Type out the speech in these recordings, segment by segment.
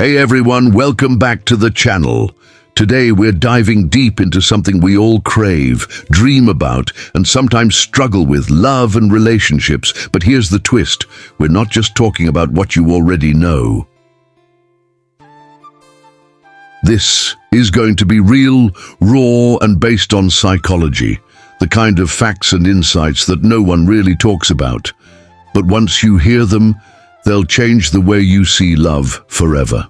Hey everyone, welcome back to the channel. Today we're diving deep into something we all crave, dream about, and sometimes struggle with: love and relationships. But here's the twist: we're not just talking about what you already know. This is going to be real, raw, and based on psychology, the kind of facts and insights that no one really talks about. But once you hear them, they'll change the way you see love forever.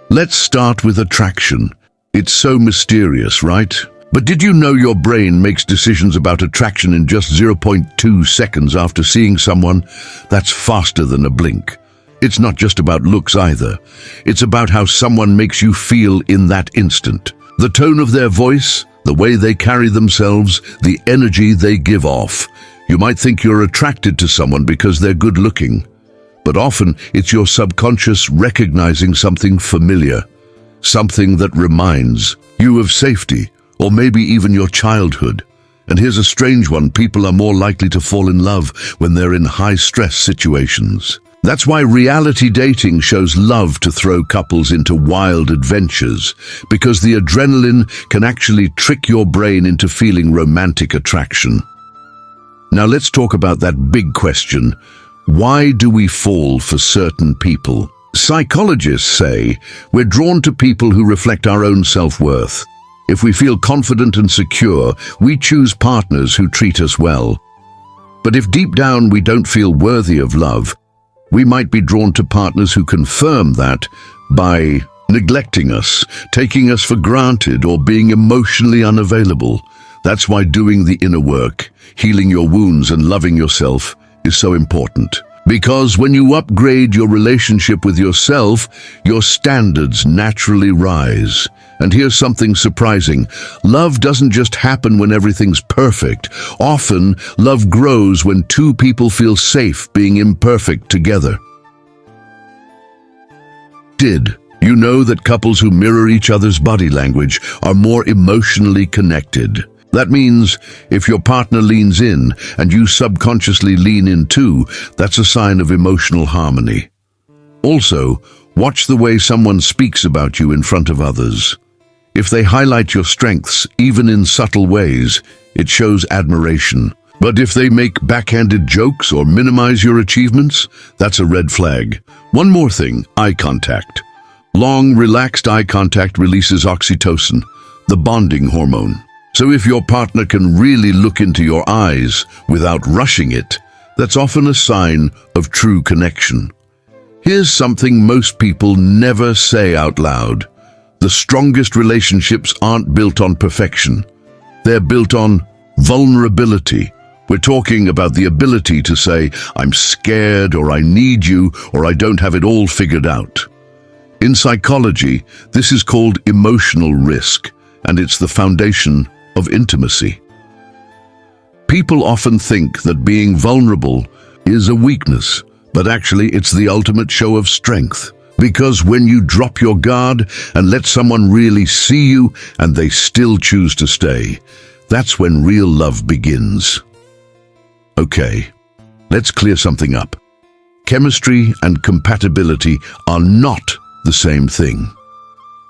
Let's start with attraction. It's so mysterious, right? But did you know your brain makes decisions about attraction in just 0.2 seconds after seeing someone? That's faster than a blink. It's not just about looks either. It's about how someone makes you feel in that instant. The tone of their voice, the way they carry themselves, the energy they give off. You might think you're attracted to someone because they're good looking, but often it's your subconscious recognizing something familiar, something that reminds you of safety, or maybe even your childhood. And here's a strange one: people are more likely to fall in love when they're in high-stress situations. That's why reality dating shows love to throw couples into wild adventures, because the adrenaline can actually trick your brain into feeling romantic attraction. Now let's talk about that big question: why do we fall for certain people? Psychologists say we're drawn to people who reflect our own self-worth. If we feel confident and secure, we choose partners who treat us well. But if deep down we don't feel worthy of love, we might be drawn to partners who confirm that by neglecting us, taking us for granted, or being emotionally unavailable. That's why doing the inner work, healing your wounds and loving yourself is so important. Because when you upgrade your relationship with yourself, your standards naturally rise. And here's something surprising: love doesn't just happen when everything's perfect. Often, love grows when two people feel safe being imperfect together. Did you know that couples who mirror each other's body language are more emotionally connected? That means if your partner leans in and you subconsciously lean in too, that's a sign of emotional harmony. Also, watch the way someone speaks about you in front of others. If they highlight your strengths, even in subtle ways, it shows admiration. But if they make backhanded jokes or minimize your achievements, that's a red flag. One more thing: eye contact. Long, relaxed eye contact releases oxytocin, the bonding hormone. So if your partner can really look into your eyes without rushing it, that's often a sign of true connection. Here's something most people never say out loud: the strongest relationships aren't built on perfection. They're built on vulnerability. We're talking about the ability to say, "I'm scared," or "I need you," or "I don't have it all figured out." In psychology, this is called emotional risk, and it's the foundation of intimacy. People often think that being vulnerable is a weakness, but actually it's the ultimate show of strength. Because when you drop your guard and let someone really see you and they still choose to stay, that's when real love begins. Okay, let's clear something up. Chemistry and compatibility are not the same thing.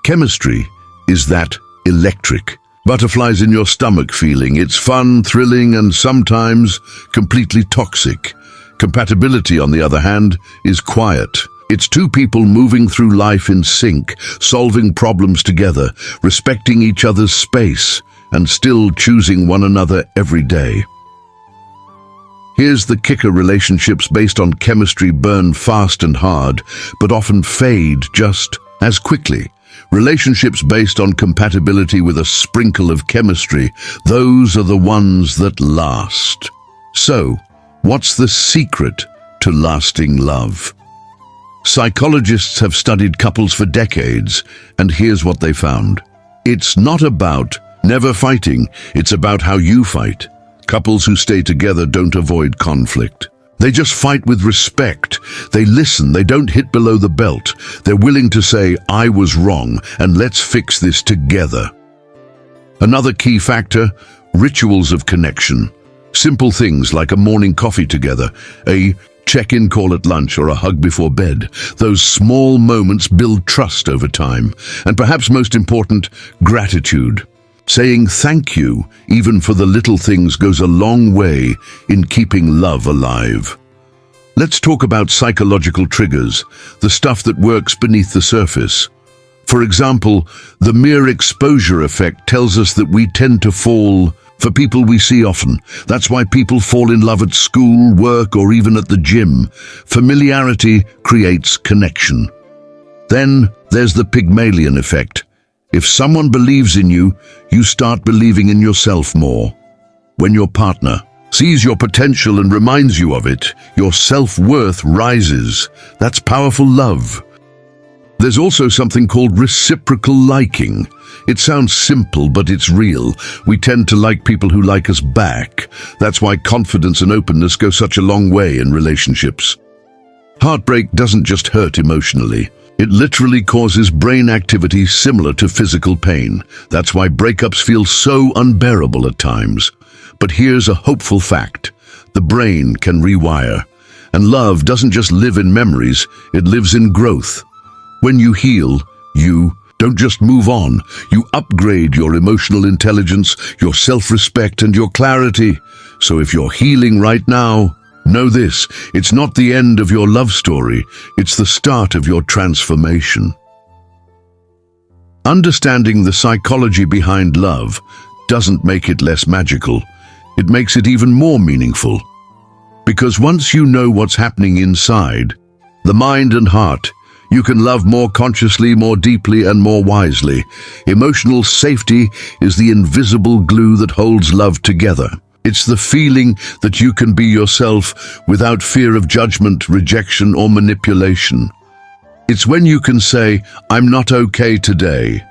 Chemistry is that electric, butterflies in your stomach feeling. It's fun, thrilling, and sometimes completely toxic. Compatibility, on the other hand, is quiet. It's two people moving through life in sync, solving problems together, respecting each other's space, and still choosing one another every day. Here's the kicker: relationships based on chemistry burn fast and hard, but often fade just as quickly. Relationships based on compatibility with a sprinkle of chemistry, those are the ones that last. So, what's the secret to lasting love? Psychologists have studied couples for decades, and here's what they found. It's not about never fighting, it's about how you fight. Couples who stay together don't avoid conflict. They just fight with respect. They listen, they don't hit below the belt. They're willing to say, "I was wrong, and let's fix this together." Another key factor: rituals of connection. Simple things like a morning coffee together, a check-in call at lunch, or a hug before bed. Those small moments build trust over time. And perhaps most important, gratitude. Saying thank you, even for the little things, goes a long way in keeping love alive. Let's talk about psychological triggers, the stuff that works beneath the surface. For example, the mere exposure effect tells us that we tend to fall for people we see often. That's why people fall in love at school, work, or even at the gym. Familiarity creates connection. Then there's the Pygmalion effect. If someone believes in you, you start believing in yourself more. When your partner sees your potential and reminds you of it, your self-worth rises. That's powerful love. There's also something called reciprocal liking. It sounds simple, but it's real. We tend to like people who like us back. That's why confidence and openness go such a long way in relationships. Heartbreak doesn't just hurt emotionally. It literally causes brain activity similar to physical pain. That's why breakups feel so unbearable at times. But here's a hopeful fact. The brain can rewire. And love doesn't just live in memories, it lives in growth. When you heal, you don't just move on. You upgrade your emotional intelligence, your self-respect, and your clarity. So if you're healing right now, know this, it's not the end of your love story, it's the start of your transformation. Understanding the psychology behind love doesn't make it less magical, it makes it even more meaningful. Because once you know what's happening inside, the mind and heart, you can love more consciously, more deeply, and more wisely. Emotional safety is the invisible glue that holds love together. It's the feeling that you can be yourself without fear of judgment, rejection, or manipulation. It's when you can say, "I'm not okay today,"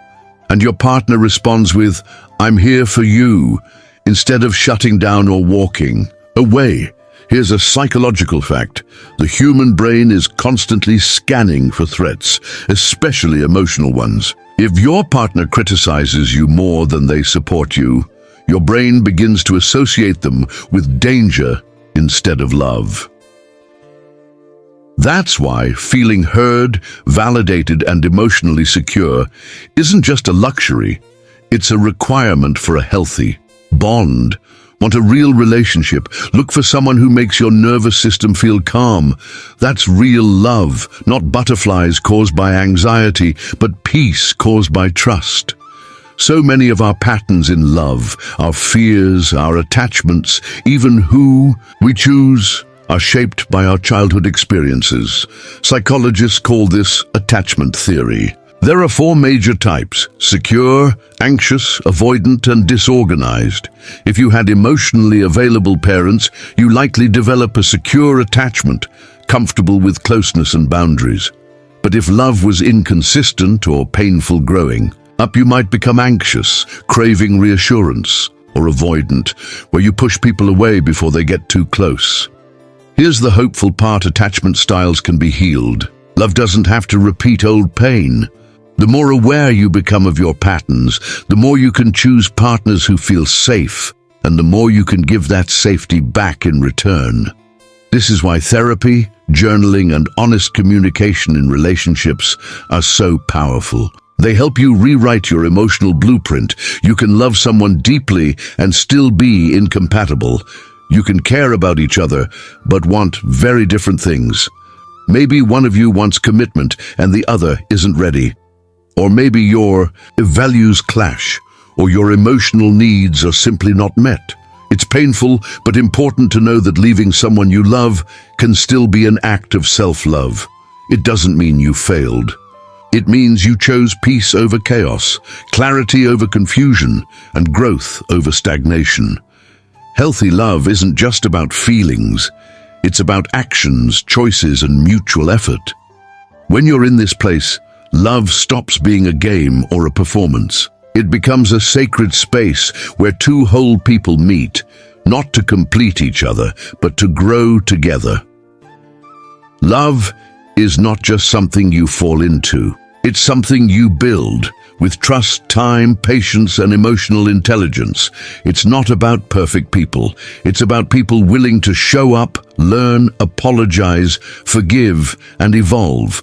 and your partner responds with, "I'm here for you," instead of shutting down or walking away. Here's a psychological fact. The human brain is constantly scanning for threats, especially emotional ones. If your partner criticizes you more than they support you, your brain begins to associate them with danger instead of love. That's why feeling heard, validated, and emotionally secure isn't just a luxury, it's a requirement for a healthy bond. Want a real relationship? Look for someone who makes your nervous system feel calm. That's real love, not butterflies caused by anxiety, but peace caused by trust. So many of our patterns in love, our fears, our attachments, even who we choose, are shaped by our childhood experiences. Psychologists call this attachment theory. There are 4 major types: secure, anxious, avoidant, and disorganized. If you had emotionally available parents, you likely develop a secure attachment, comfortable with closeness and boundaries. But if love was inconsistent or painful growing up, you might become anxious, craving reassurance, or avoidant, where you push people away before they get too close. Here's the hopeful part: attachment styles can be healed. Love doesn't have to repeat old pain. The more aware you become of your patterns, the more you can choose partners who feel safe, and the more you can give that safety back in return. This is why therapy, journaling, and honest communication in relationships are so powerful. They help you rewrite your emotional blueprint. You can love someone deeply and still be incompatible. You can care about each other, but want very different things. Maybe one of you wants commitment and the other isn't ready. Or maybe your values clash, or your emotional needs are simply not met. It's painful, but important to know that leaving someone you love can still be an act of self-love. It doesn't mean you failed. It means you chose peace over chaos, clarity over confusion, and growth over stagnation. Healthy love isn't just about feelings. It's about actions, choices, and mutual effort. When you're in this place, love stops being a game or a performance. It becomes a sacred space where 2 whole people meet, not to complete each other, but to grow together. Love is not just something you fall into. It's something you build with trust, time, patience, and emotional intelligence. It's not about perfect people. It's about people willing to show up, learn, apologize, forgive, and evolve.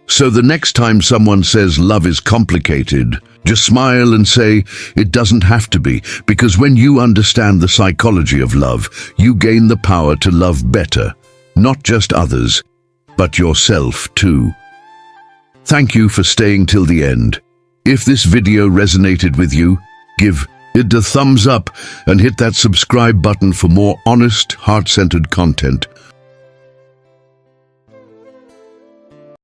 So the next time someone says love is complicated, just smile and say, it doesn't have to be, because when you understand the psychology of love, you gain the power to love better, not just others, but yourself too. Thank you for staying till the end. If this video resonated with you, give it a thumbs up and hit that subscribe button for more honest, heart-centered content.